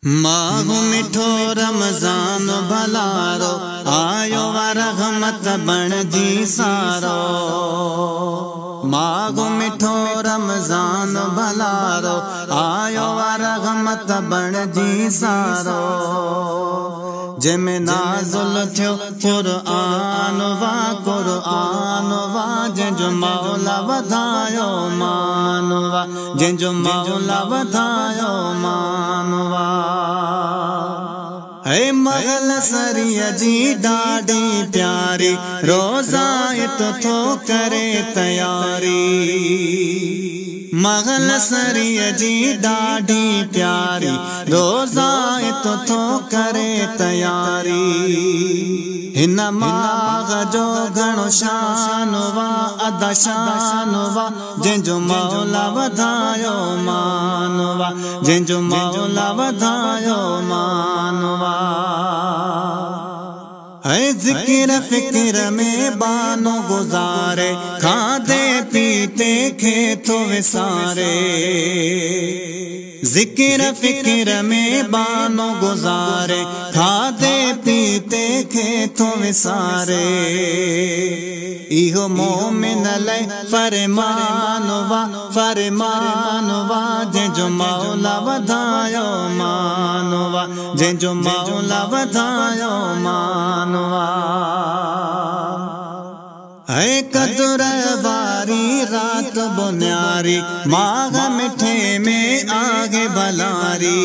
मागो मिठो रमजान भलारो आयो वा रहमत बण जी सारो। मागो मिठो रमजान भलारो आयो वा रहमत बण जी सारो। जंहिंमें नाज़ुल थियो क़ुरआन वा जंहिंजो मौला वधायो मान वा जंहिंजो मौला वधायो मान वा। है महल सरीअ जी ॾाढी प्यारी रोज़ा तो करे तयारी। महल सरीअ जी ॾाढी प्यारी रोज़ा तो करे तयारी। हिन माग जो घणो शान वा अदा शान वा जंहिंजो मौला वधायो मान वा जंहिंजो मौला वधायो मान वा। है ज़िक्र फ़िक्र में बानो गुज़ारे खाधे पीते खे थो विसारे। ज़िक्र फ़िक्र में बानो गुज़ारे खाधे पीते खे थो विसारे। इहो मोमिन लय फरमान वा जंहिंजो मौला वधायो मान वा जंहिंजो मौला वधायो मान वा। है कदुर वारी रात बुन्यारी माग मिठे में आगे भलारी।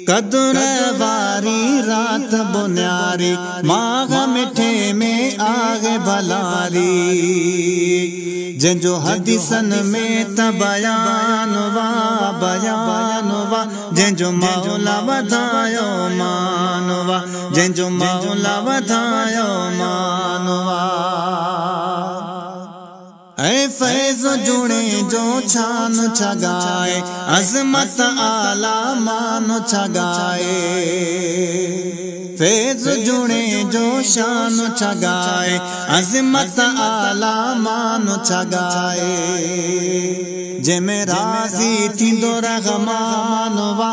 कदुर वारी रात बुन्यारी माग मिठे में आगे भलारी। जंहिंजो हदीसन में त बयान वा जंहिंजो मौला वधायो मान वा जंहिंजो मौला वधायो मान वा। ऐ फैज़ जुड़े जो छान छगाए अज़मत आला मान छगाए। फैज़ जुड़े जो शान छगाए अज़मत आला मान छगाए। जंहिंमें राज़ी थींदो रहमान वा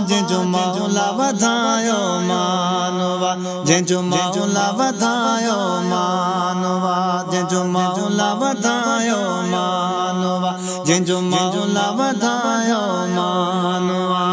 जंहिंजो मौला वधायो मान वा जंहिंजो मौला वधायो मान वा जंहिंजो मौला वधायो मान वा जंहिंजो मौला वधायो मान वा।